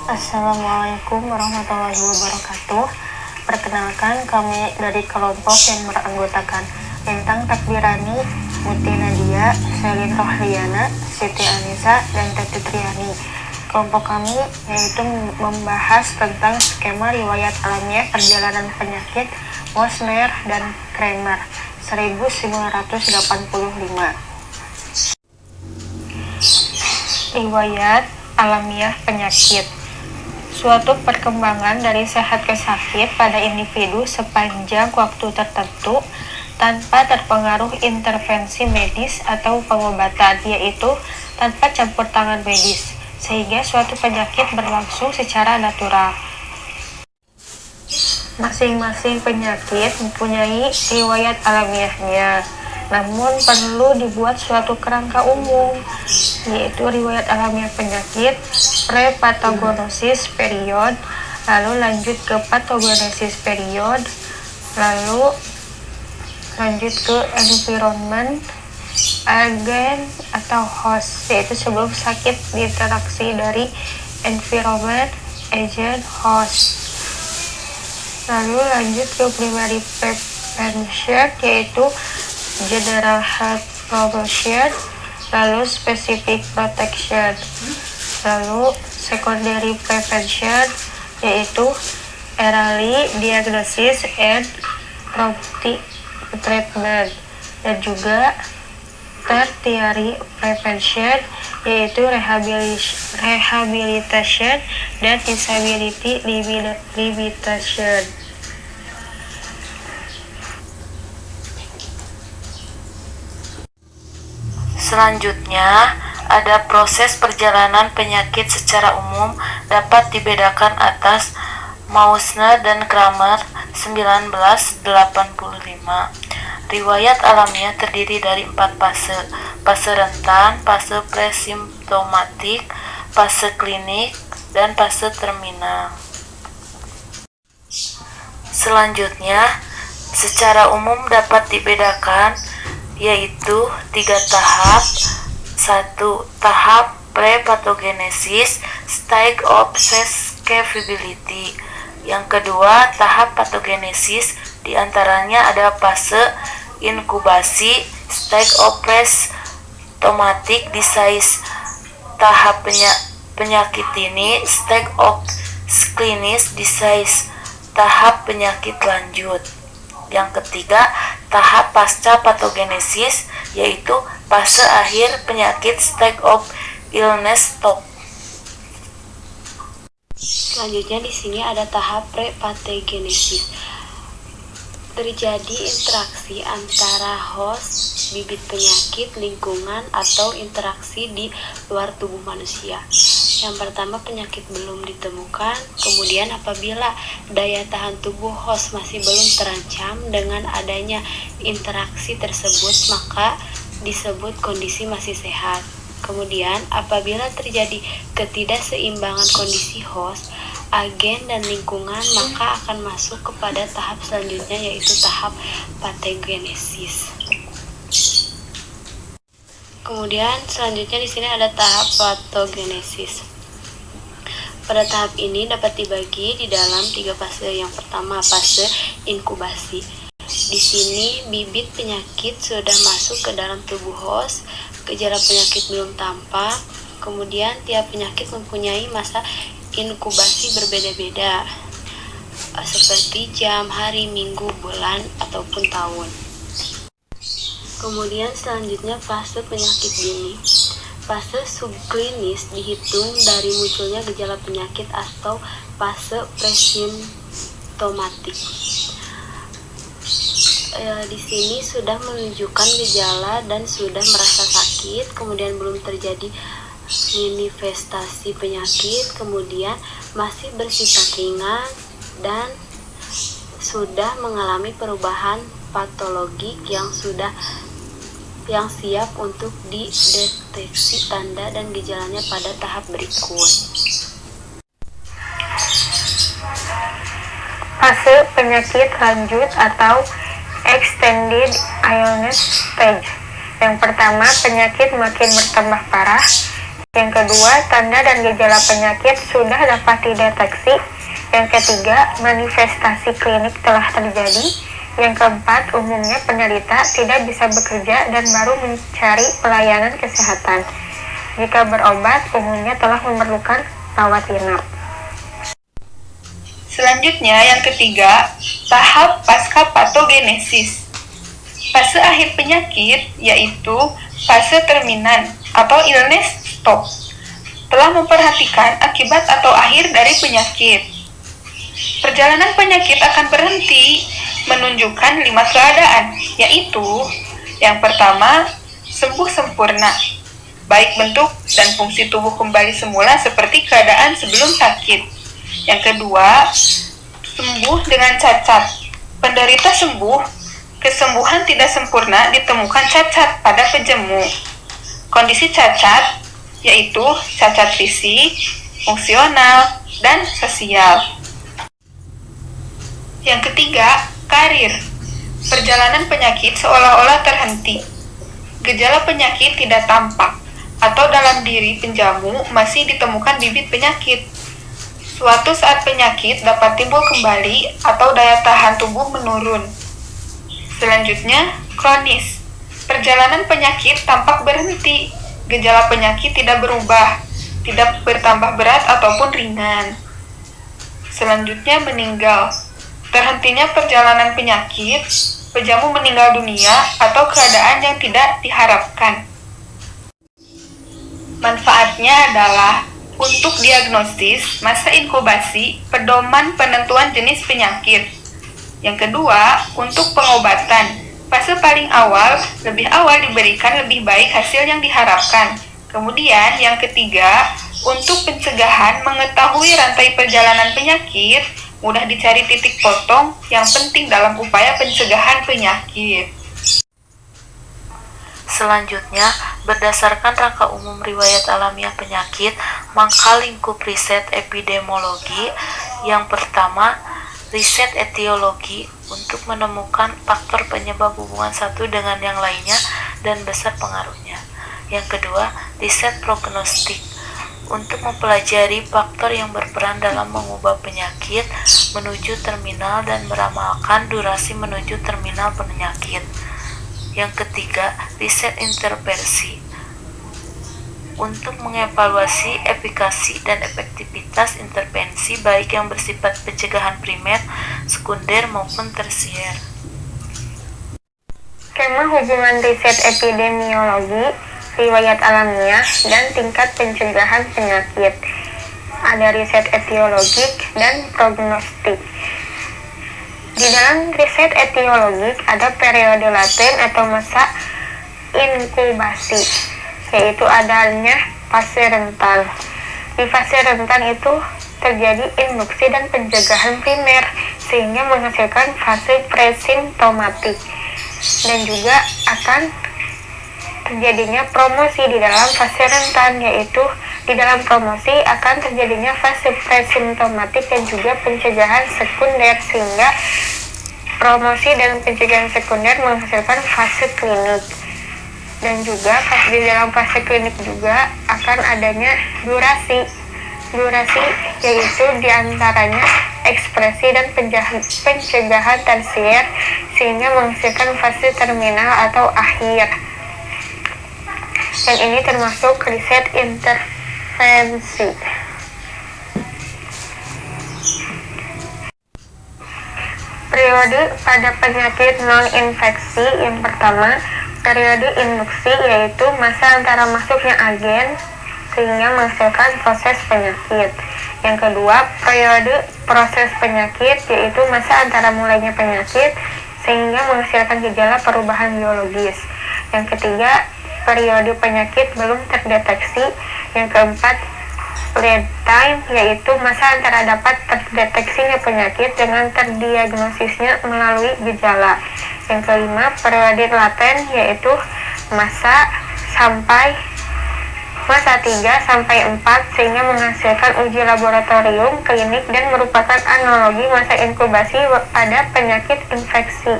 Assalamualaikum warahmatullahi wabarakatuh. Perkenalkan, kami dari kelompok yang beranggotakan Lintang Takbirani, Muti Nadia, Selin Rohliana, Siti Anissa, dan Teti Triani. Kelompok kami yaitu membahas tentang skema riwayat alamiah perjalanan penyakit Mosner dan Kramer 1985. Riwayat alamiah penyakit suatu perkembangan dari sehat ke sakit pada individu sepanjang waktu tertentu tanpa terpengaruh intervensi medis atau pengobatan, yaitu tanpa campur tangan medis, sehingga suatu penyakit berlangsung secara natural. Masing-masing penyakit mempunyai riwayat alamiahnya, namun perlu dibuat suatu kerangka umum, yaitu riwayat alamiah penyakit prepatogenesis period, lalu lanjut ke patogenesis period, lalu lanjut ke environment, agent atau host, yaitu sebelum sakit diinteraksi dari environment, agent, host. Lalu lanjut ke primary prevention, yaitu general health promotion, lalu specific protection. Lalu secondary prevention, yaitu early diagnosis and prompt treatment, dan juga tertiary prevention, yaitu rehabilitation dan disability limitation. Selanjutnya, ada proses perjalanan penyakit secara umum dapat dibedakan atas Mosner dan Kramer 1985. Riwayat alamiah terdiri dari 4 fase: fase rentan, fase presimptomatik, fase klinik, dan fase terminal. Selanjutnya, secara umum dapat dibedakan yaitu 3 tahap. 1. Tahap prepatogenesis, stage of susceptibility. Yang kedua, tahap patogenesis, diantaranya ada fase inkubasi, stage of pre-symptomatic disease. Tahap penyakit ini, stage of clinical disease. Tahap penyakit lanjut. Yang ketiga, tahap pasca patogenesis, yaitu fase akhir penyakit, stage of illness stop. Selanjutnya di sini ada tahap prepatogenesis. Terjadi interaksi antara host, bibit penyakit, lingkungan, atau interaksi di luar tubuh manusia. Yang pertama, penyakit belum ditemukan. Kemudian apabila daya tahan tubuh host masih belum terancam dengan adanya interaksi tersebut, maka disebut kondisi masih sehat. Kemudian apabila terjadi ketidakseimbangan kondisi host, agen, dan lingkungan, maka akan masuk kepada tahap selanjutnya, yaitu tahap patogenesis. Kemudian selanjutnya di sini ada tahap patogenesis. Pada tahap ini dapat dibagi di dalam 3 fase. Yang pertama, fase inkubasi. Di sini bibit penyakit sudah masuk ke dalam tubuh host, gejala penyakit belum tampak. Kemudian tiap penyakit mempunyai masa inkubasi berbeda-beda, seperti jam, hari, minggu, bulan, ataupun tahun. Kemudian selanjutnya fase penyakit dini. Fase subklinis dihitung dari munculnya gejala penyakit atau fase presimptomatik. Di sini sudah menunjukkan gejala dan sudah merasa sakit, kemudian belum terjadi manifestasi penyakit, kemudian masih bersifat ringan, dan sudah mengalami perubahan patologik yang siap untuk dideteksi tanda dan gejalanya pada tahap berikut. Fase penyakit lanjut atau extended illness stage. Yang pertama, penyakit makin bertambah parah, Yang kedua, tanda dan gejala penyakit sudah dapat dideteksi. Yang ketiga, manifestasi klinik telah terjadi. Yang keempat, umumnya penderita tidak bisa bekerja dan baru mencari pelayanan kesehatan. Jika berobat, umumnya telah memerlukan rawat inap. Selanjutnya, yang ketiga, tahap pasca patogenesis. Fase akhir penyakit yaitu fase terminan atau illness stop. Telah memperhatikan akibat atau akhir dari penyakit. Perjalanan penyakit akan berhenti menunjukkan 5 keadaan, yaitu yang pertama, sembuh sempurna, baik bentuk dan fungsi tubuh kembali semula seperti keadaan sebelum sakit. Yang kedua, sembuh dengan cacat. Penderita sembuh, kesembuhan tidak sempurna ditemukan cacat pada pejemu. Kondisi cacat yaitu cacat fisik, fungsional, dan sosial. Yang ketiga, karir. Perjalanan penyakit seolah-olah terhenti. Gejala penyakit tidak tampak, atau dalam diri penjamu masih ditemukan bibit penyakit. Suatu saat penyakit dapat timbul kembali atau daya tahan tubuh menurun. Selanjutnya, kronis. Perjalanan penyakit tampak berhenti. Gejala penyakit tidak berubah, tidak bertambah berat ataupun ringan. Selanjutnya, meninggal. Terhentinya perjalanan penyakit, pejamu meninggal dunia atau keadaan yang tidak diharapkan. Manfaatnya adalah untuk diagnosis, masa inkubasi, pedoman penentuan jenis penyakit. Yang kedua, untuk pengobatan. Fase paling awal, lebih awal diberikan lebih baik hasil yang diharapkan. Kemudian, yang ketiga, untuk pencegahan mengetahui rantai perjalanan penyakit, mudah dicari titik potong yang penting dalam upaya pencegahan penyakit. Selanjutnya, berdasarkan rangka umum riwayat alamiah penyakit, maka lingkup riset epidemiologi. Yang pertama, riset etiologi untuk menemukan faktor penyebab hubungan satu dengan yang lainnya dan besar pengaruhnya. Yang kedua, riset prognostik untuk mempelajari faktor yang berperan dalam mengubah penyakit menuju terminal dan meramalkan durasi menuju terminal penyakit. Yang ketiga, riset intervensi untuk mengevaluasi efikasi dan efektivitas intervensi baik yang bersifat pencegahan primer, sekunder maupun tersier. Skema hubungan riset epidemiologi, riwayat alamiah, dan tingkat pencegahan penyakit. Ada riset etiologik dan prognostik. Di dalam riset etiologik ada periode laten atau masa inkubasi, yaitu adanya fase rentan. Di fase rentan itu terjadi induksi dan pencegahan primer, sehingga menghasilkan fase presimptomatik. Dan juga akan terjadinya promosi di dalam fase rentan, yaitu di dalam promosi akan terjadinya fase presimptomatik dan juga pencegahan sekunder, sehingga promosi dan pencegahan sekunder menghasilkan fase klinik. Dan juga di dalam fase klinik juga akan adanya durasi yaitu diantaranya ekspresi dan pencegahan tersier, sehingga menghasilkan fase terminal atau akhir. Dan ini termasuk riset intervensi. Periode pada penyakit non-infeksi. Yang pertama, periode induksi, yaitu masa antara masuknya agen sehingga menghasilkan proses penyakit. Yang kedua, periode proses penyakit, yaitu masa antara mulainya penyakit sehingga menghasilkan gejala perubahan biologis. Yang ketiga, periode penyakit belum terdeteksi. Yang keempat, lead time, yaitu masa antara dapat terdeteksinya penyakit dengan terdiagnosisnya melalui gejala. Yang kelima, periode laten, yaitu masa 3 sampai 4 sehingga menghasilkan uji laboratorium, klinik, dan merupakan analogi masa inkubasi pada penyakit infeksi.